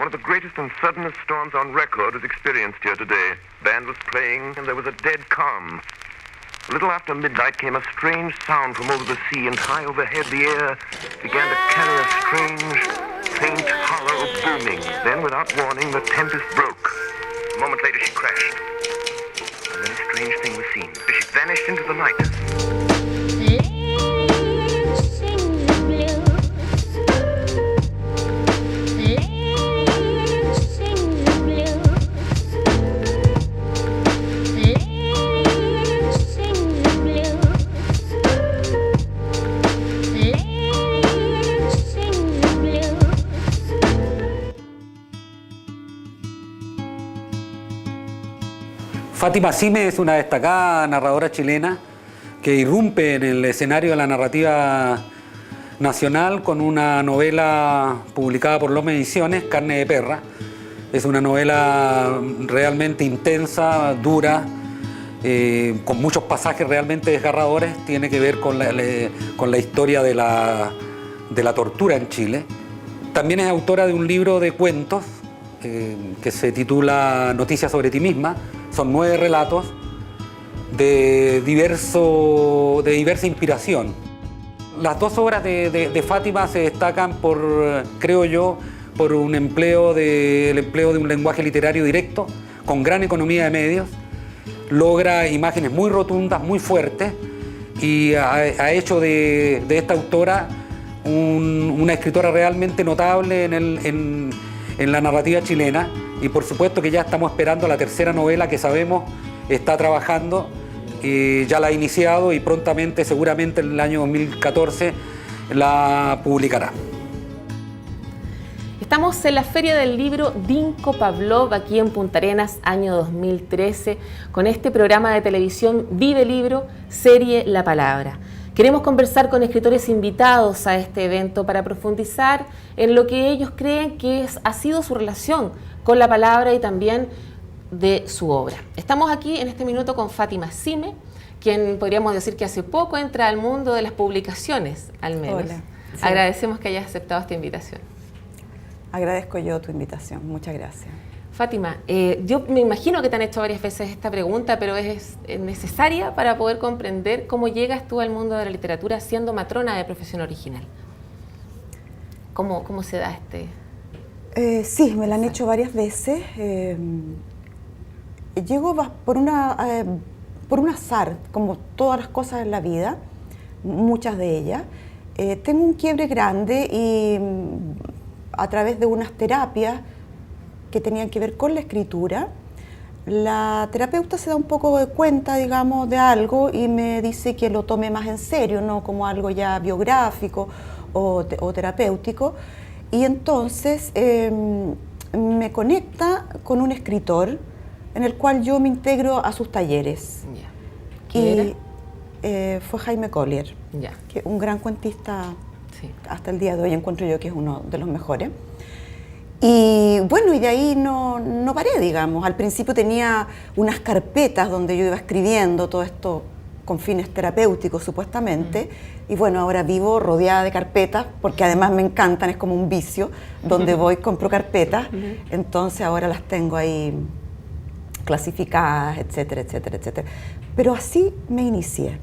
One of the greatest and suddenest storms on record was experienced here today. Band was playing and there was a dead calm. A little after midnight came a strange sound from over the sea, and high overhead the air began to carry a strange, faint, hollow booming. Then, without warning, the tempest broke. A moment later she crashed. And then a strange thing was seen. She vanished into the night. Fátima Sime es una destacada narradora chilena que irrumpe en el escenario de la narrativa nacional con una novela publicada por Loma Ediciones, Carne de Perra. Es una novela realmente intensa, dura, con muchos pasajes realmente desgarradores. Tiene que ver con la historia de la tortura en Chile. También es autora de un libro de cuentos que se titula Noticias sobre ti misma. Son 9 relatos de diversa inspiración. Las 2 obras de Fátima se destacan por, creo yo, por el empleo de un lenguaje literario directo, con gran economía de medios. Logra imágenes muy rotundas, muy fuertes, y ha hecho de esta autora una escritora realmente notable en la narrativa chilena. Y por supuesto que ya estamos esperando la tercera novela que sabemos está trabajando, ya la ha iniciado y prontamente, seguramente en el año 2014, la publicará. Estamos en la Feria del Libro Dinko Pavlov, aquí en Punta Arenas, año 2013, con este programa de televisión Vive Libro, serie La Palabra. Queremos conversar con escritores invitados a este evento para profundizar en lo que ellos creen que ha sido su relación con la palabra y también de su obra. Estamos aquí en este minuto con Fátima Sime, quien podríamos decir que hace poco entra al mundo de las publicaciones, al menos. Hola. Sí. Agradecemos que hayas aceptado esta invitación. Agradezco yo tu invitación, muchas gracias. Fátima, yo me imagino que te han hecho varias veces esta pregunta, pero es necesaria para poder comprender cómo llegas tú al mundo de la literatura siendo matrona de profesión original. ¿Cómo se da este...? Sí, me la han hecho varias veces. Llego por un azar, como todas las cosas en la vida, muchas de ellas. Tengo un quiebre grande y a través de unas terapias que tenían que ver con la escritura, la terapeuta se da un poco de cuenta, digamos, de algo y me dice que lo tome más en serio, no como algo ya biográfico o terapéutico. Y entonces me conecta con un escritor en el cual yo me integro a sus talleres. Yeah. ¿Quién era? Fue Jaime Collier, Yeah. que un gran cuentista, Sí. hasta el día de hoy encuentro yo que es uno de los mejores. Y bueno, y de ahí no paré, digamos. Al principio tenía unas carpetas donde yo iba escribiendo todo esto con fines terapéuticos, supuestamente. Y bueno, ahora vivo rodeada de carpetas, porque además me encantan, es como un vicio. Donde voy, compro carpetas. Entonces ahora las tengo ahí clasificadas, etcétera, etcétera, etcétera. Pero así me inicié.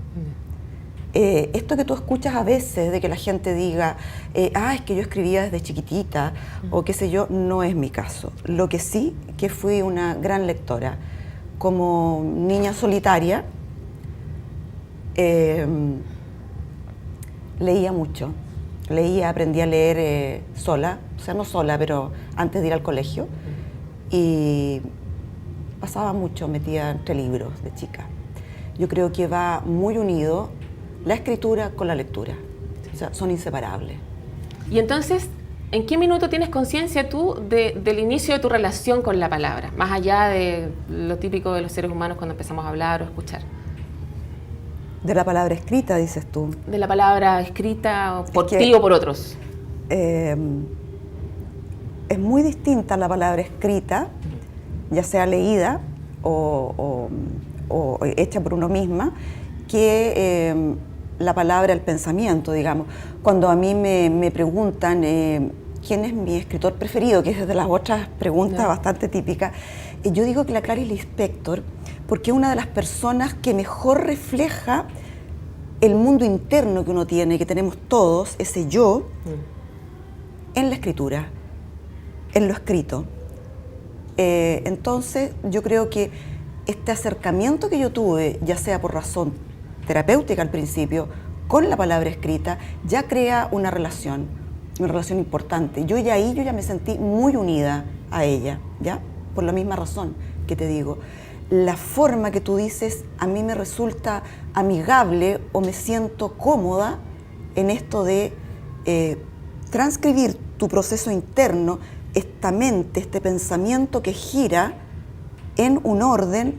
Esto que tú escuchas a veces, de que la gente diga, es que yo escribía desde chiquitita, o qué sé yo, no es mi caso. Lo que sí, que fui una gran lectora. Como niña solitaria, leía mucho. Aprendí a leer sola, o sea, no sola, pero antes de ir al colegio. Y pasaba mucho metida entre libros de chica. Yo creo que va muy unido la escritura con la lectura, o sea, son inseparables. Y entonces, ¿en qué minuto tienes conciencia tú del inicio de tu relación con la palabra? Más allá de lo típico de los seres humanos cuando empezamos a hablar o a escuchar. De la palabra escrita, dices tú. De la palabra escrita por ti o por otros. Es muy distinta la palabra escrita, ya sea leída o hecha por uno misma, que la palabra, el pensamiento, digamos. Cuando a mí me preguntan quién es mi escritor preferido, que es de las otras preguntas bastante típicas, yo digo que la Clarice Lispector, porque es una de las personas que mejor refleja el mundo interno que uno tiene, que tenemos todos, ese yo, en la escritura, en lo escrito. Entonces, yo creo que este acercamiento que yo tuve, ya sea por razón terapéutica al principio, con la palabra escrita, ya crea una relación importante. Yo ya me sentí muy unida a ella, ¿ya? Por la misma razón que te digo. La forma que tú dices a mí me resulta amigable o me siento cómoda en esto de transcribir tu proceso interno, esta mente, este pensamiento que gira en un orden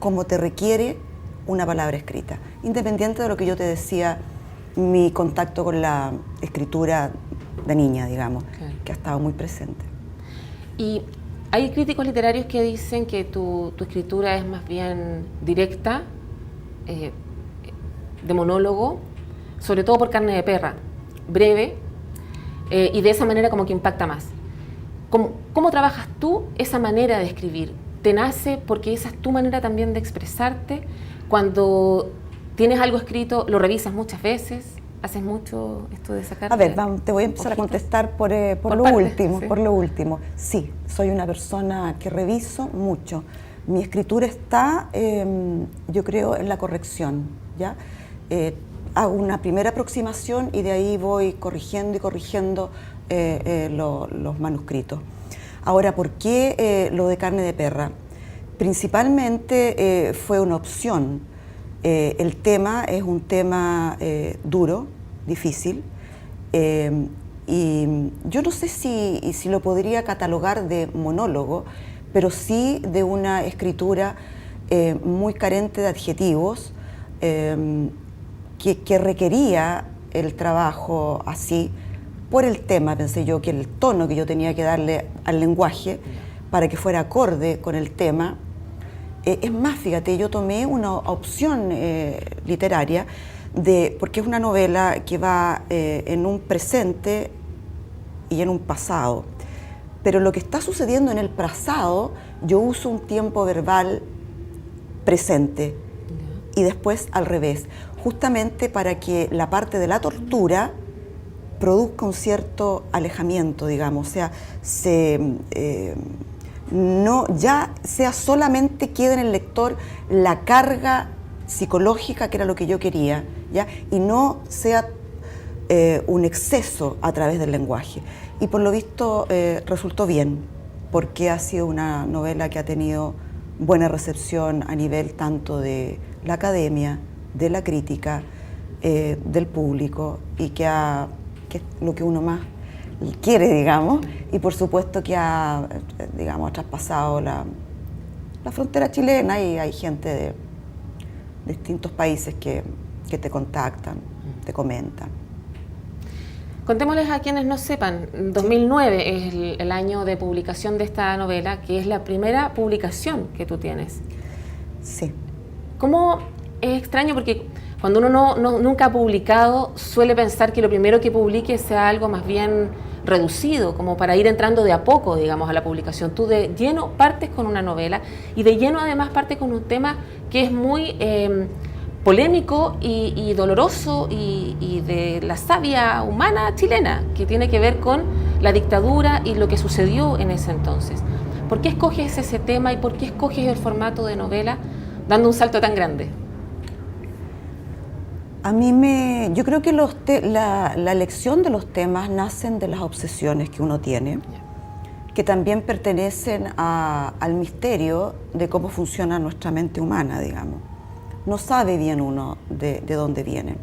como te requiere una palabra escrita. Independiente de lo que yo te decía, mi contacto con la escritura de niña, digamos, claro, que ha estado muy presente. Y hay críticos literarios que dicen que tu escritura es más bien directa, de monólogo, sobre todo por Carne de Perra, breve, y de esa manera como que impacta más. ¿Cómo trabajas tú esa manera de escribir? ¿Te nace porque esa es tu manera también de expresarte? Cuando tienes algo escrito, ¿lo revisas muchas veces? ¿Haces mucho esto de sacar? A ver, te voy a empezar a contestar por lo último. Sí, soy una persona que reviso mucho. Mi escritura está, yo creo, en la corrección, ¿ya? Hago una primera aproximación y de ahí voy corrigiendo los manuscritos. Ahora, ¿por qué lo de Carne de Perra? Principalmente fue una opción. El tema es un tema duro, difícil, y yo no sé si lo podría catalogar de monólogo, pero sí de una escritura muy carente de adjetivos, que requería el trabajo así, por el tema, pensé yo, que el tono que yo tenía que darle al lenguaje para que fuera acorde con el tema. Es más, fíjate, yo tomé una opción literaria, porque es una novela que va en un presente y en un pasado. Pero lo que está sucediendo en el pasado, yo uso un tiempo verbal presente y después al revés, justamente para que la parte de la tortura produzca un cierto alejamiento, digamos, o sea, no ya sea solamente quede en el lector la carga psicológica, que era lo que yo quería, ¿ya? Y no sea un exceso a través del lenguaje. Y por lo visto resultó bien, porque ha sido una novela que ha tenido buena recepción a nivel tanto de la academia, de la crítica, del público, y que es lo que uno más quiere, digamos, y por supuesto que ha, digamos, traspasado la frontera chilena, y hay gente de distintos países que te contactan, te comentan. Contémosles a quienes no sepan, 2009 es el año de publicación de esta novela, que es la primera publicación que tú tienes. Sí. ¿Cómo es extraño? Porque cuando uno nunca ha publicado, suele pensar que lo primero que publique sea algo más bien reducido, como para ir entrando de a poco, digamos, a la publicación. Tú de lleno partes con una novela y de lleno además partes con un tema que es muy polémico y doloroso y de la savia humana chilena, que tiene que ver con la dictadura y lo que sucedió en ese entonces. ¿Por qué escoges ese tema y por qué escoges el formato de novela dando un salto tan grande? Yo creo que la elección de los temas nacen de las obsesiones que uno tiene, que también pertenecen al misterio de cómo funciona nuestra mente humana, digamos. No sabe bien uno de dónde viene.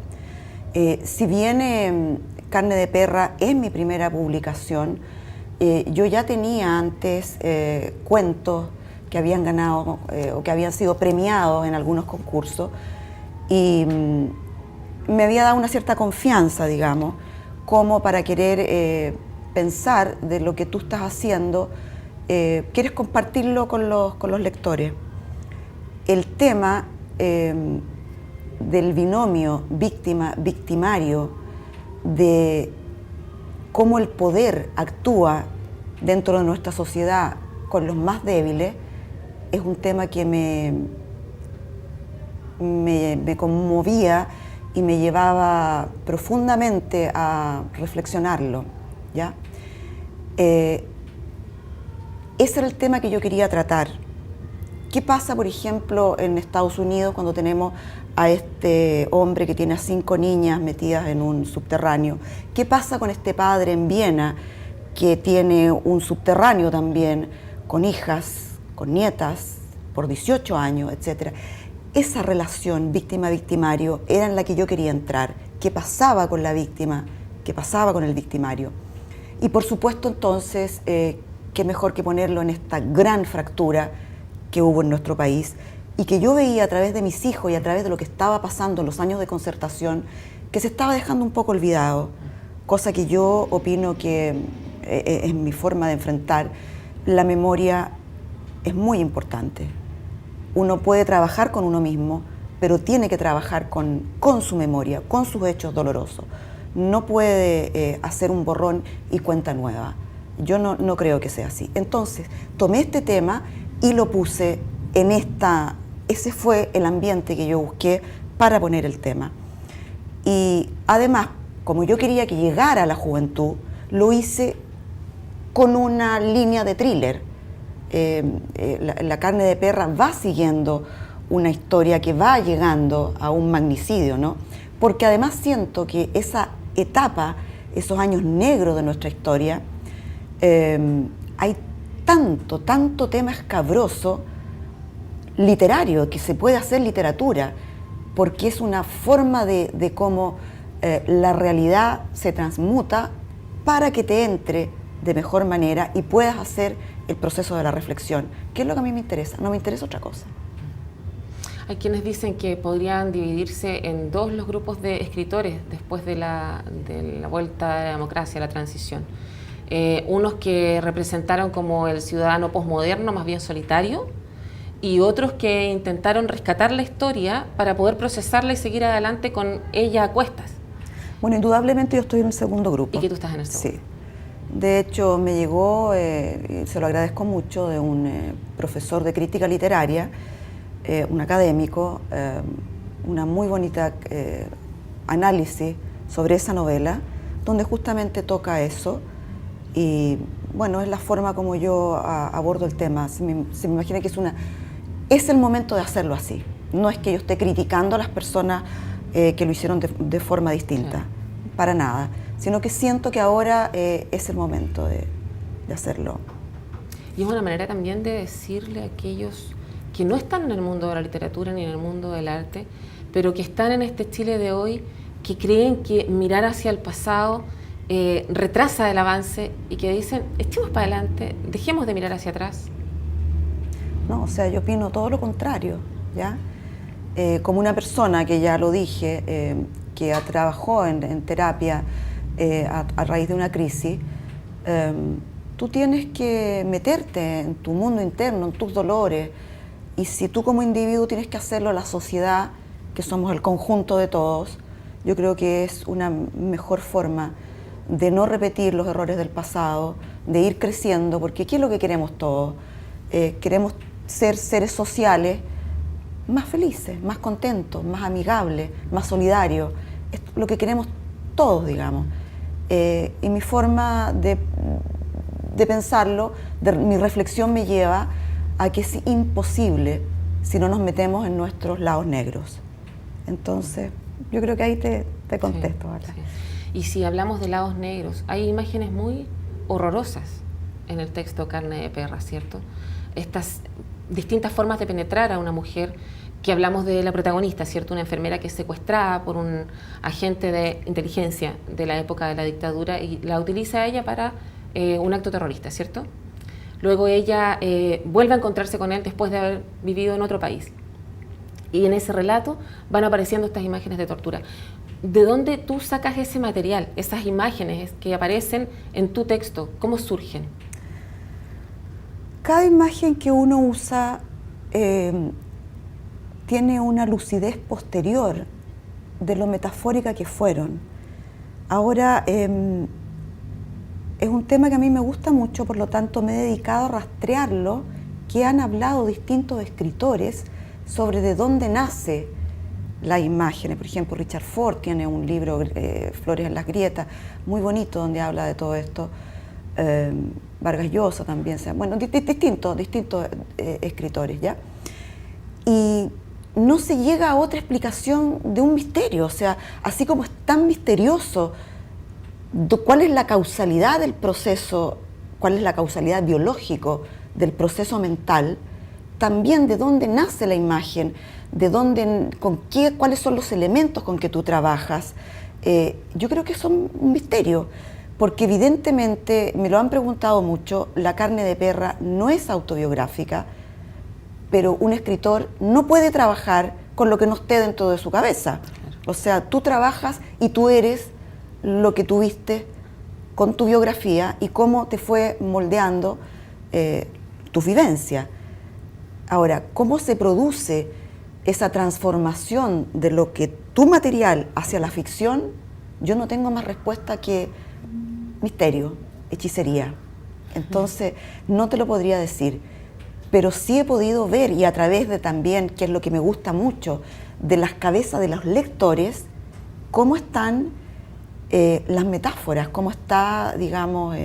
Si bien Carne de Perra es mi primera publicación, yo ya tenía antes cuentos que habían ganado o que habían sido premiados en algunos concursos, y me había dado una cierta confianza, digamos, como para querer pensar de lo que tú estás haciendo, quieres compartirlo con los lectores. El tema del binomio víctima-victimario, de cómo el poder actúa dentro de nuestra sociedad con los más débiles, es un tema que me conmovía y me llevaba profundamente a reflexionarlo, ¿ya? Ese era el tema que yo quería tratar. ¿Qué pasa, por ejemplo, en Estados Unidos cuando tenemos a este hombre que tiene a 5 niñas metidas en un subterráneo? ¿Qué pasa con este padre en Viena que tiene un subterráneo también, con hijas, con nietas, por 18 años, etcétera? Esa relación víctima-victimario era en la que yo quería entrar. ¿Qué pasaba con la víctima? ¿Qué pasaba con el victimario? Y por supuesto entonces, qué mejor que ponerlo en esta gran fractura que hubo en nuestro país y que yo veía a través de mis hijos y a través de lo que estaba pasando en los años de concertación, que se estaba dejando un poco olvidado, cosa que yo opino que es mi forma de enfrentar. La memoria es muy importante. Uno puede trabajar con uno mismo, pero tiene que trabajar con su memoria, con sus hechos dolorosos. No puede hacer un borrón y cuenta nueva. Yo no creo que sea así. Entonces, tomé este tema y lo puse en ese fue el ambiente que yo busqué para poner el tema. Y además, como yo quería que llegara a la juventud, lo hice con una línea de thriller. La carne de perra va siguiendo una historia que va llegando a un magnicidio, ¿no? Porque además siento que esa etapa, esos años negros de nuestra historia, hay tanto tema escabroso literario, que se puede hacer literatura, porque es una forma de cómo la realidad se transmuta para que te entre de mejor manera y puedas hacer el proceso de la reflexión, que es lo que a mí me interesa, no me interesa otra cosa. Hay quienes dicen que podrían dividirse en dos los grupos de escritores después de la vuelta a la democracia, la transición. Unos que representaron como el ciudadano posmoderno, más bien solitario, y otros que intentaron rescatar la historia para poder procesarla y seguir adelante con ella a cuestas. Bueno, indudablemente yo estoy en el segundo grupo. ¿Y que tú estás en el segundo? Sí. De hecho, me llegó, y se lo agradezco mucho, de un profesor de crítica literaria, un académico, una muy bonita análisis sobre esa novela, donde justamente toca eso. Y bueno, es la forma como yo abordo el tema. Se me imagina que es el momento de hacerlo así. No es que yo esté criticando a las personas que lo hicieron de forma distinta, para nada, sino que siento que ahora es el momento de hacerlo. Y es una manera también de decirle a aquellos que no están en el mundo de la literatura ni en el mundo del arte, pero que están en este Chile de hoy, que creen que mirar hacia el pasado retrasa el avance y que dicen, echemos para adelante, dejemos de mirar hacia atrás. No, o sea, yo opino todo lo contrario, ¿ya? Como una persona que ya lo dije, que trabajó en terapia a raíz de una crisis, tú tienes que meterte en tu mundo interno, en tus dolores, y si tú como individuo tienes que hacerlo, la sociedad, que somos el conjunto de todos, yo creo que es una mejor forma de no repetir los errores del pasado, de ir creciendo, porque ¿qué es lo que queremos todos? Queremos ser seres sociales más felices, más contentos, más amigables, más solidarios. Es lo que queremos todos, digamos. Y mi forma de pensarlo, mi reflexión me lleva a que es imposible si no nos metemos en nuestros lados negros. Entonces, yo creo que ahí te contesto. Sí, sí. Y si hablamos de lados negros, hay imágenes muy horrorosas en el texto Carne de Perra, ¿cierto? Estas distintas formas de penetrar a una mujer, que hablamos de la protagonista, ¿cierto? Una enfermera que es secuestrada por un agente de inteligencia de la época de la dictadura y la utiliza a ella para un acto terrorista, ¿cierto? Luego ella vuelve a encontrarse con él después de haber vivido en otro país. Y en ese relato van apareciendo estas imágenes de tortura. ¿De dónde tú sacas ese material, esas imágenes que aparecen en tu texto? ¿Cómo surgen? Cada imagen que uno usa tiene una lucidez posterior de lo metafórica que fueron. Ahora, es un tema que a mí me gusta mucho, por lo tanto me he dedicado a rastrearlo, que han hablado distintos escritores sobre de dónde nace las imágenes. Por ejemplo, Richard Ford tiene un libro, Flores en las grietas, muy bonito, donde habla de todo esto. Vargas Llosa también, bueno, distintos escritores, ¿ya? Y no se llega a otra explicación de un misterio, o sea, así como es tan misterioso cuál es la causalidad del proceso, cuál es la causalidad biológico del proceso mental, también de dónde nace la imagen, de dónde, cuáles son los elementos con que tú trabajas. Yo creo que son un misterio, porque evidentemente, me lo han preguntado mucho, La carne de perra no es autobiográfica, pero un escritor no puede trabajar con lo que no esté dentro de su cabeza. O sea, tú trabajas y tú eres lo que tuviste con tu biografía y cómo te fue moldeando tu vivencia. Ahora, ¿cómo se produce esa transformación de lo que tu material hacia la ficción? Yo no tengo más respuesta que misterio, hechicería. Entonces, no te lo podría decir, pero sí he podido ver, y a través de también, que es lo que me gusta mucho, de las cabezas de los lectores, cómo están las metáforas, cómo está, digamos,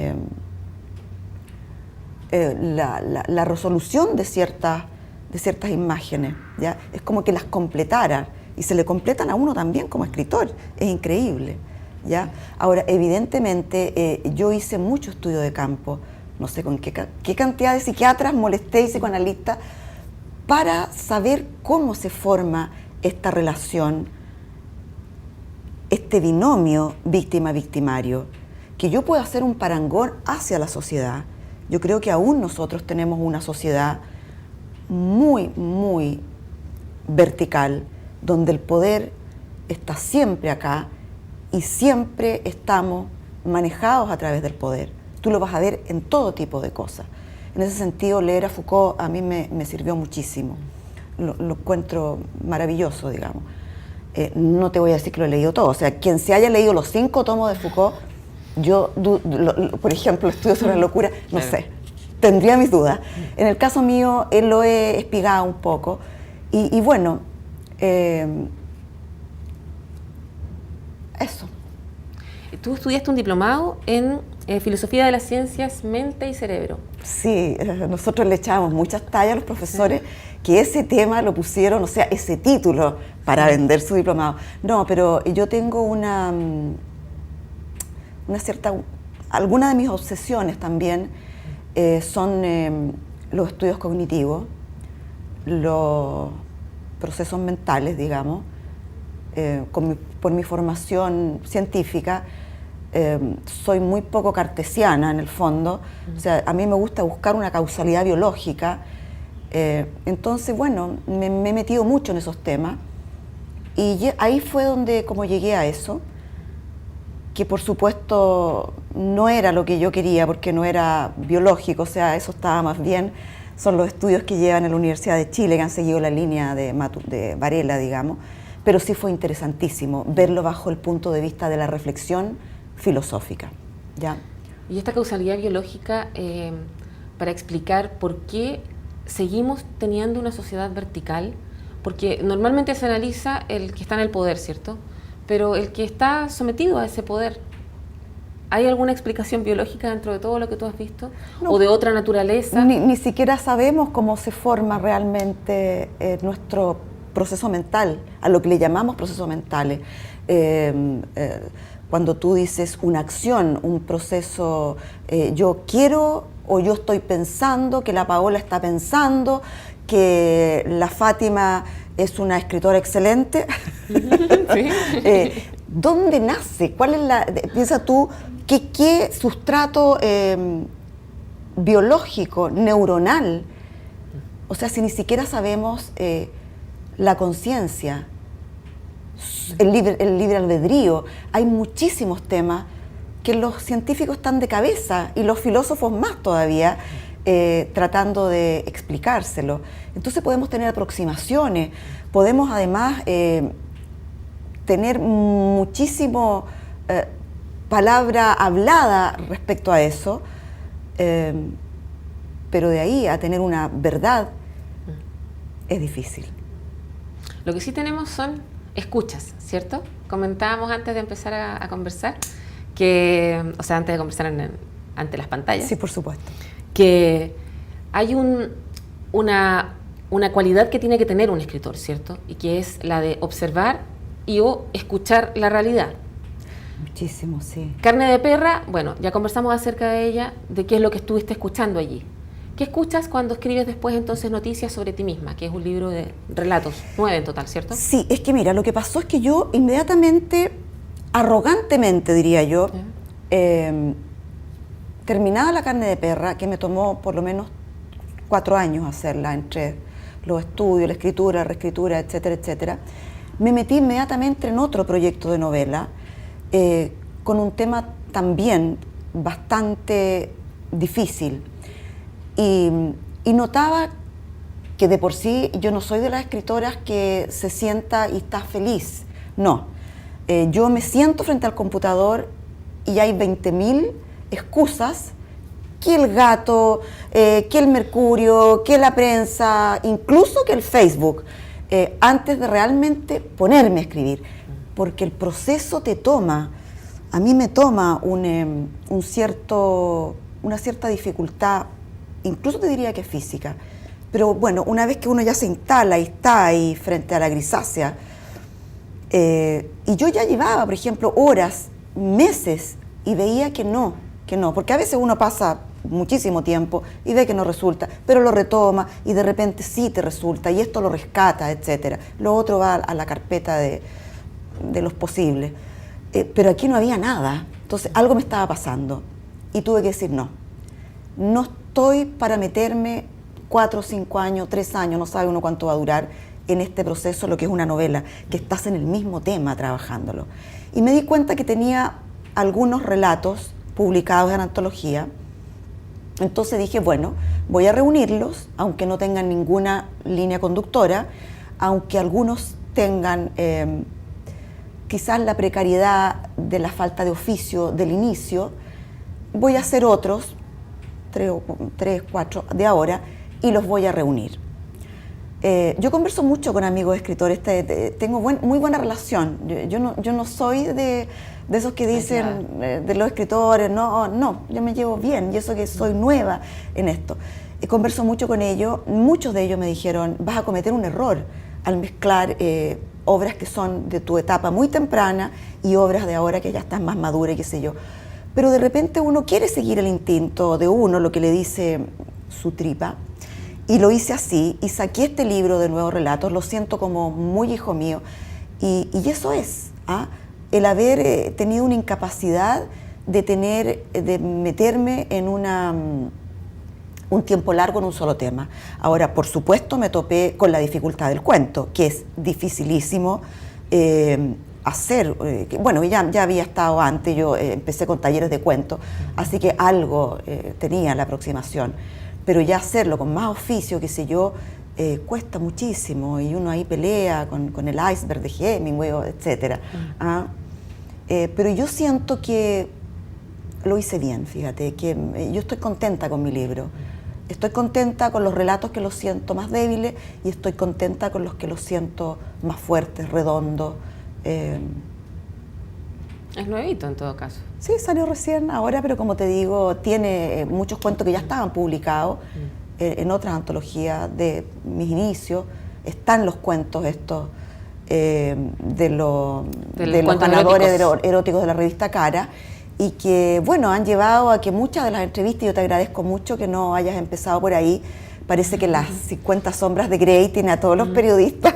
la resolución de ciertas imágenes, ¿ya? Es como que las completara, y se le completan a uno también como escritor, es increíble, ¿ya? Ahora, evidentemente, yo hice mucho estudio de campo, no sé con qué cantidad de psiquiatras molesté y psicoanalistas para saber cómo se forma esta relación, este binomio víctima-victimario, que yo puedo hacer un parangón hacia la sociedad. Yo creo que aún nosotros tenemos una sociedad muy, muy vertical, donde el poder está siempre acá y siempre estamos manejados a través del poder. Tú lo vas a ver en todo tipo de cosas. En ese sentido, leer a Foucault a mí me sirvió muchísimo. Lo encuentro maravilloso, digamos. No te voy a decir que lo he leído todo. O sea, quien se haya leído los 5 tomos de Foucault, yo, por ejemplo, estudio sobre la locura, no sé, tendría mis dudas. En el caso mío, lo he espigado un poco. Y bueno, eso. Tú estudiaste un diplomado en Filosofía de las Ciencias, Mente y Cerebro. Sí, nosotros le echábamos muchas tallas a los profesores que ese tema lo pusieron, o sea, ese título para vender su diplomado. No, pero yo tengo una cierta... Algunas de mis obsesiones también son los estudios cognitivos, los procesos mentales, digamos. Por mi formación científica, soy muy poco cartesiana en el fondo, o sea, a mí me gusta buscar una causalidad biológica, entonces, bueno, me he metido mucho en esos temas y ahí fue donde como llegué a eso, que por supuesto no era lo que yo quería porque no era biológico, o sea, eso estaba más bien, son los estudios que llevan en la Universidad de Chile, que han seguido la línea de Varela, digamos, pero sí fue interesantísimo verlo bajo el punto de vista de la reflexión filosófica, ¿ya? Y esta causalidad biológica, para explicar por qué seguimos teniendo una sociedad vertical, porque normalmente se analiza el que está en el poder, ¿cierto? Pero el que está sometido a ese poder, ¿hay alguna explicación biológica dentro de todo lo que tú has visto? No, ¿o de otra naturaleza? Ni siquiera sabemos cómo se forma realmente nuestro proceso mental, a lo que le llamamos procesos mentales. Cuando tú dices una acción, un proceso, yo quiero o yo estoy pensando, que la Paola está pensando, que la Fátima es una escritora excelente. Sí. ¿Dónde nace? ¿Cuál es la? Piensa tú, ¿qué sustrato biológico, neuronal? O sea, si ni siquiera sabemos la conciencia, el libre albedrío, hay muchísimos temas que los científicos están de cabeza y los filósofos más todavía tratando de explicárselo. Entonces podemos tener aproximaciones, podemos además tener muchísimo palabra hablada respecto a eso, pero de ahí a tener una verdad es difícil. Lo que sí tenemos son escuchas, ¿cierto? Comentábamos antes de empezar a conversar, que, o sea, antes de conversar ante las pantallas. Sí, por supuesto. Que hay una cualidad que tiene que tener un escritor, ¿cierto? Y que es la de observar o escuchar la realidad. Muchísimo, sí. Carne de perra, bueno, ya conversamos acerca de ella, de qué es lo que estuviste escuchando allí. ¿Qué escuchas cuando escribes después entonces noticias sobre ti misma? Que es un libro de relatos, 9 en total, ¿cierto? Sí, es que mira, lo que pasó es que yo inmediatamente, arrogantemente diría yo, terminada La carne de perra, que me tomó por lo menos 4 años hacerla entre los estudios, la escritura, la reescritura, etcétera, etcétera, me metí inmediatamente en otro proyecto de novela con un tema también bastante difícil. Y notaba que de por sí yo no soy de las escritoras que se sienta y está feliz. No, yo me siento frente al computador y hay 20.000 excusas, que el gato, que el mercurio, que la prensa, incluso que el Facebook, antes de realmente ponerme a escribir, porque el proceso te toma, a mí me toma una cierta dificultad, incluso te diría que física, pero bueno, una vez que uno ya se instala y está ahí frente a la grisácea, y yo ya llevaba, por ejemplo, horas, meses, y veía que no, porque a veces uno pasa muchísimo tiempo y ve que no resulta, pero lo retoma y de repente sí te resulta y esto lo rescata, etcétera. Lo otro va a la carpeta de los posibles. Pero aquí no había nada, entonces algo me estaba pasando y tuve que decir no estoy para meterme 4, 5 años, 3 años, no sabe uno cuánto va a durar en este proceso, lo que es una novela, que estás en el mismo tema trabajándolo. Y me di cuenta que tenía algunos relatos publicados en antología. Entonces dije, bueno, voy a reunirlos, aunque no tengan ninguna línea conductora, aunque algunos tengan quizás la precariedad de la falta de oficio del inicio, voy a hacer otros, 3, 4 de ahora, y los voy a reunir. Yo converso mucho con amigos escritores, tengo muy buena relación. Yo no soy de esos que dicen de los escritores, no, yo me llevo bien, y eso que soy nueva en esto. Converso mucho con ellos, muchos de ellos me dijeron, vas a cometer un error al mezclar obras que son de tu etapa muy temprana y obras de ahora que ya están más maduras y qué sé yo. Pero de repente uno quiere seguir el instinto de uno, lo que le dice su tripa, y lo hice así, y saqué este libro de nuevos relatos, lo siento como muy hijo mío, y eso es, el haber tenido una incapacidad de meterme en un tiempo largo en un solo tema. Ahora, por supuesto, me topé con la dificultad del cuento, que es dificilísimo hacer. Bueno, ya había estado antes, yo empecé con talleres de cuento, así que algo tenía la aproximación. Pero ya hacerlo con más oficio, qué sé yo, cuesta muchísimo, y uno ahí pelea con el iceberg de Hemingway, etc. Pero yo siento que lo hice bien, fíjate, que yo estoy contenta con mi libro. Estoy contenta con los relatos que los siento más débiles y estoy contenta con los que los siento más fuertes, redondos. Es nuevito en todo caso. Sí, salió recién ahora, pero como te digo, tiene muchos cuentos que ya estaban publicados en otras antologías de mis inicios. Están los cuentos estos de los ganadores eróticos de la revista Cara, y que, bueno, han llevado a que muchas de las entrevistas, y yo te agradezco mucho que no hayas empezado por ahí. Parece que las 50 sombras de Grey tiene a todos los periodistas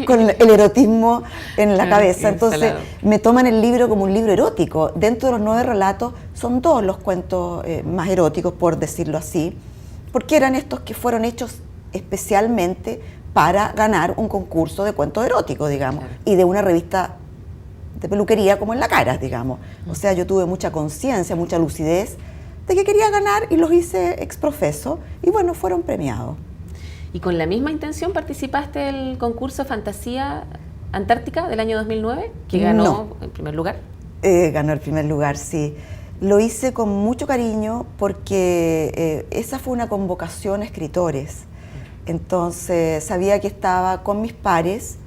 con el erotismo en la cabeza. Entonces me toman el libro como un libro erótico. Dentro de los 9 relatos son 2 los cuentos más eróticos, por decirlo así, porque eran estos que fueron hechos especialmente para ganar un concurso de cuentos eróticos, digamos, y de una revista de peluquería como en La Cara, digamos. O sea, yo tuve mucha conciencia, mucha lucidez de que quería ganar y los hice exprofeso, y bueno, fueron premiados. ¿Y con la misma intención participaste en el concurso Fantasía Antártica del año 2009, que ganó en primer lugar? Ganó el primer lugar, sí. Lo hice con mucho cariño porque esa fue una convocación a escritores. Entonces sabía que estaba con mis pares,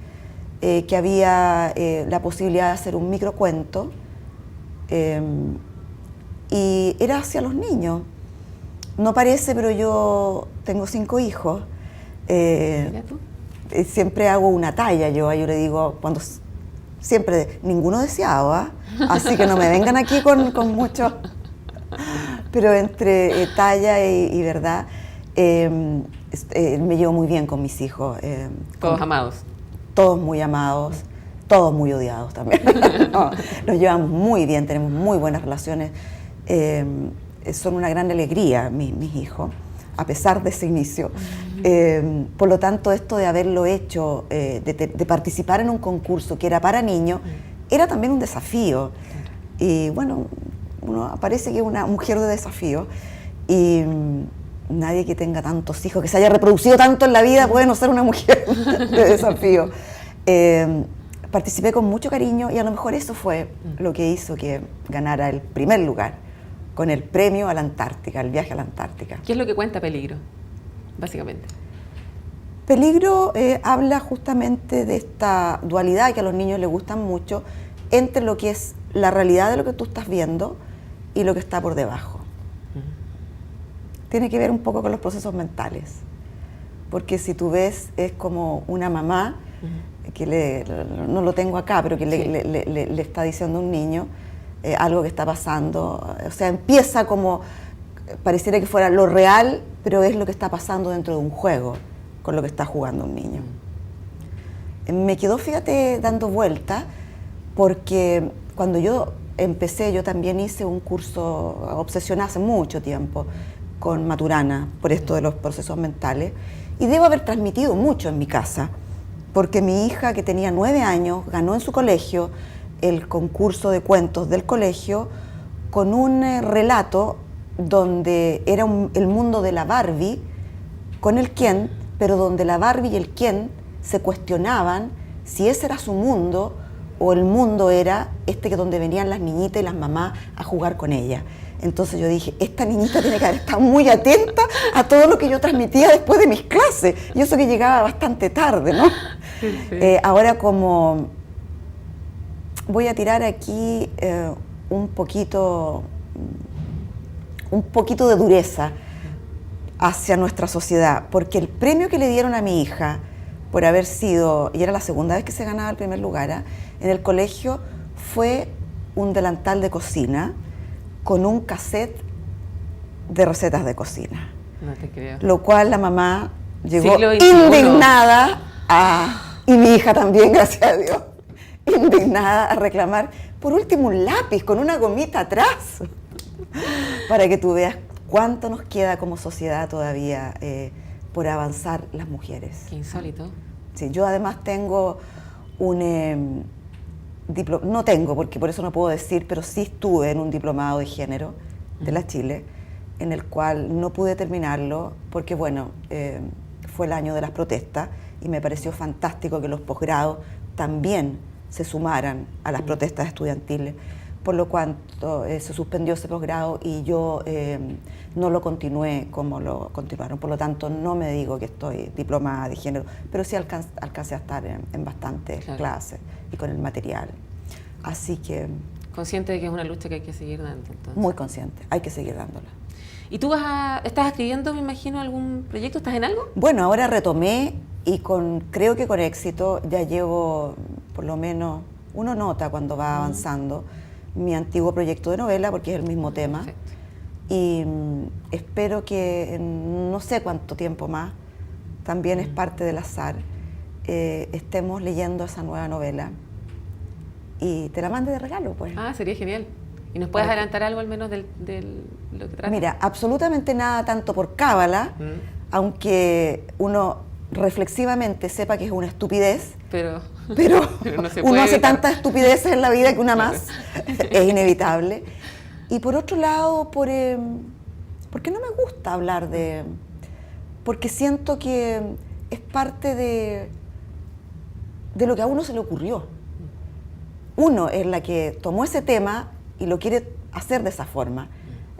que había la posibilidad de hacer un microcuento y era hacia los niños. No parece, pero yo tengo 5 hijos. Mira tú. Siempre hago una talla, yo le digo, siempre, ninguno deseado, ¿ah? Así que no me vengan aquí con mucho, pero entre talla y verdad, me llevo muy bien con mis hijos. Todos amados. Todos muy amados, todos muy odiados también. No, nos llevamos muy bien, tenemos muy buenas relaciones, son una gran alegría mis hijos, a pesar de ese inicio. Por lo tanto, esto de haberlo hecho, de participar en un concurso que era para niños, era también un desafío. Y bueno, uno parece que es una mujer de desafío. Y nadie que tenga tantos hijos, que se haya reproducido tanto en la vida, puede no ser una mujer de desafío. Participé con mucho cariño y a lo mejor eso fue lo que hizo que ganara el primer lugar, con el premio a la Antártica, el viaje a la Antártica. ¿Qué es lo que cuenta Peligro, básicamente? Peligro habla justamente de esta dualidad que a los niños les gustan mucho entre lo que es la realidad de lo que tú estás viendo y lo que está por debajo. Tiene que ver un poco con los procesos mentales, porque si tú ves, es como una mamá, que no lo tengo acá, pero que le está diciendo a un niño algo que está pasando, o sea, empieza como, pareciera que fuera lo real, pero es lo que está pasando dentro de un juego, con lo que está jugando un niño. Me quedó, fíjate, dando vuelta, porque cuando yo empecé, yo también hice un curso obsesionado hace mucho tiempo con Maturana, por esto de los procesos mentales, y debo haber transmitido mucho en mi casa, porque mi hija, que tenía 9 años, ganó en su colegio el concurso de cuentos del colegio con un relato donde era el mundo de la Barbie con el Ken, pero donde la Barbie y el Ken se cuestionaban si ese era su mundo o el mundo era que donde venían las niñitas y las mamás a jugar con ella. Entonces yo dije, esta niñita tiene que haber estado muy atenta a todo lo que yo transmitía después de mis clases, y eso que llegaba bastante tarde, ¿no? Sí. Ahora, como voy a tirar aquí un poquito de dureza hacia nuestra sociedad, porque el premio que le dieron a mi hija por haber sido, y era la segunda vez que se ganaba el primer lugar, en el colegio, fue un delantal de cocina con un cassette de recetas de cocina. No te creo. Lo cual la mamá llegó indignada y mi hija también, gracias a Dios, indignada a reclamar, por último, un lápiz con una gomita atrás, para que tú veas cuánto nos queda como sociedad todavía por avanzar las mujeres. Qué insólito. Sí, yo además tengo un no tengo, porque por eso no puedo decir, pero sí estuve en un diplomado de género de la Chile, en el cual no pude terminarlo, porque bueno, fue el año de las protestas y me pareció fantástico que los posgrados también se sumaran a las protestas estudiantiles, por lo cuanto se suspendió ese posgrado y yo no lo continué como lo continuaron. Por lo tanto, no me digo que estoy diplomada de género, pero sí alcancé a estar en bastantes clases y con el material. Así que... Consciente de que es una lucha que hay que seguir dando, entonces. Muy consciente, hay que seguir dándola. ¿Y tú estás escribiendo, me imagino, algún proyecto? ¿Estás en algo? Bueno, ahora retomé y creo que con éxito ya llevo, por lo menos, uno nota cuando va avanzando, mi antiguo proyecto de novela, porque es el mismo tema. Perfecto. Y espero que en no sé cuánto tiempo más, también es parte del azar, estemos leyendo esa nueva novela y te la mande de regalo, pues. Ah, sería genial. ¿Y nos puedes adelantar algo al menos de lo que trata? Mira, absolutamente nada tanto por cábala, aunque uno reflexivamente sepa que es una estupidez, pero no se uno hace tantas estupideces en la vida que una más es inevitable. Y por otro lado, porque no me gusta hablar porque siento que es parte de lo que a uno se le ocurrió. uno es la que tomó ese tema y lo quiere hacer de esa forma.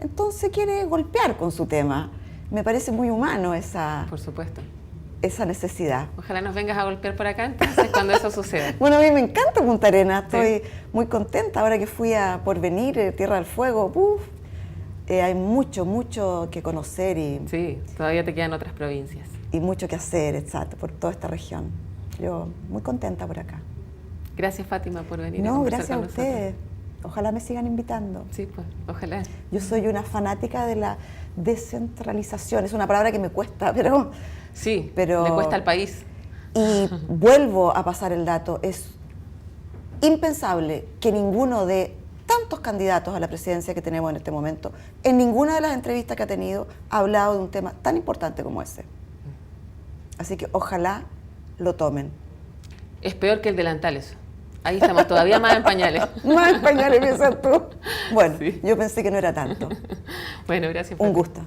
Entonces quiere golpear con su tema. Me parece muy humano Por supuesto. esa necesidad. Ojalá nos vengas a golpear por acá entonces cuando eso suceda. Bueno, a mí me encanta Punta Arenas, estoy muy contenta ahora que fui a Porvenir, Tierra del Fuego. Hay mucho que conocer Sí, todavía te quedan otras provincias. y mucho que hacer, exacto, por toda esta región. Yo muy contenta por acá. Gracias, Fátima, por venir a No, conversar gracias a con nosotros. ustedes. Ojalá me sigan invitando. Sí, pues, ojalá. Yo soy una fanática de la descentralización. Es una palabra que me cuesta, pero Sí, Pero- le cuesta al país. y vuelvo a pasar el dato. Es impensable que ninguno de tantos candidatos a la presidencia que tenemos en este momento, en ninguna de las entrevistas que ha tenido, ha hablado de un tema tan importante como ese. Así que ojalá lo tomen. Es peor que el delantal eso. Ahí estamos todavía más en pañales. Más español piensas tú. Bueno, Sí. yo pensé que no era tanto. Bueno, gracias. Un Fátima. gusto.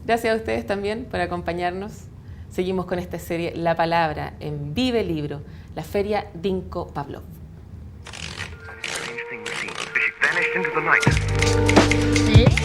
Gracias a ustedes también por acompañarnos. Seguimos con esta serie La Palabra en Vive Libro, la Feria Dinko Pavlov. Strange thing was seen. She vanished into the night.